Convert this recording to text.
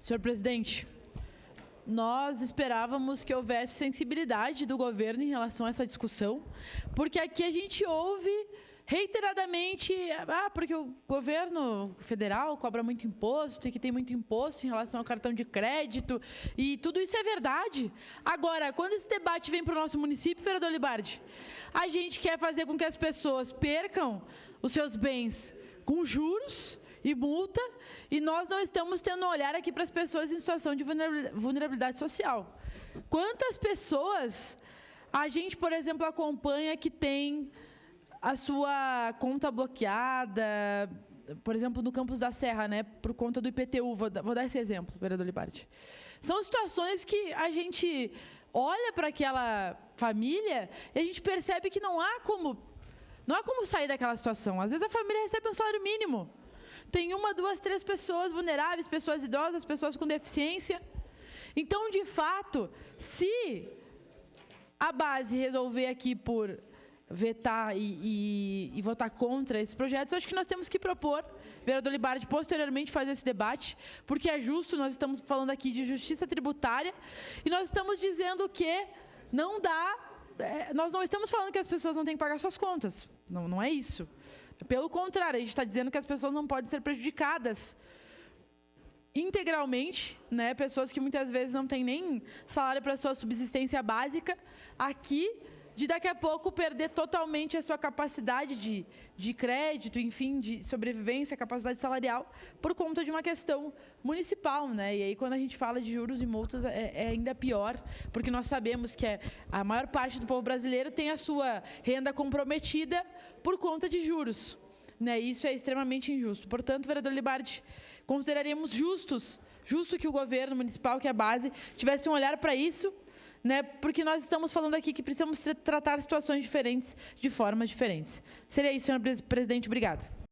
Senhor presidente, nós esperávamos que houvesse sensibilidade do governo em relação a essa discussão, porque aqui a gente ouve reiteradamente, porque o governo federal cobra muito imposto e que tem muito imposto em relação ao cartão de crédito, e tudo isso é verdade. Agora, quando esse debate vem para o nosso município, vereador Libardi, a gente quer fazer com que as pessoas percam os seus bens com juros e multa, e nós não estamos tendo um olhar aqui para as pessoas em situação de vulnerabilidade social. Quantas pessoas a gente, por exemplo, acompanha que tem a sua conta bloqueada, por exemplo, no campus da Serra, né, por conta do IPTU, vou dar esse exemplo, vereador Libardi. São situações que a gente olha para aquela família e a gente percebe que não há como sair daquela situação. Às vezes a família recebe um salário mínimo. Tem 1, 2, 3 pessoas vulneráveis, pessoas idosas, pessoas com deficiência. Então, de fato, se a base resolver aqui por vetar e votar contra esses projetos, acho que nós temos que propor, vereador Libardi, posteriormente fazer esse debate, porque é justo, nós estamos falando aqui de justiça tributária, e nós estamos dizendo que não dá, nós não estamos falando que as pessoas não têm que pagar suas contas, não é isso. Pelo contrário, a gente está dizendo que as pessoas não podem ser prejudicadas integralmente, né? Pessoas que muitas vezes não têm nem salário para sua subsistência básica, aqui, de daqui a pouco perder totalmente a sua capacidade de crédito, enfim, de sobrevivência, capacidade salarial, por conta de uma questão municipal, né? E aí, quando a gente fala de juros e multas, é ainda pior, porque nós sabemos que a maior parte do povo brasileiro tem a sua renda comprometida por conta de juros, né? Isso é extremamente injusto. Portanto, vereador Libardi, consideraríamos justo que o governo municipal, que a base, tivesse um olhar para isso, né? Porque nós estamos falando aqui que precisamos tratar situações diferentes de formas diferentes. Seria isso, senhor presidente. Obrigada.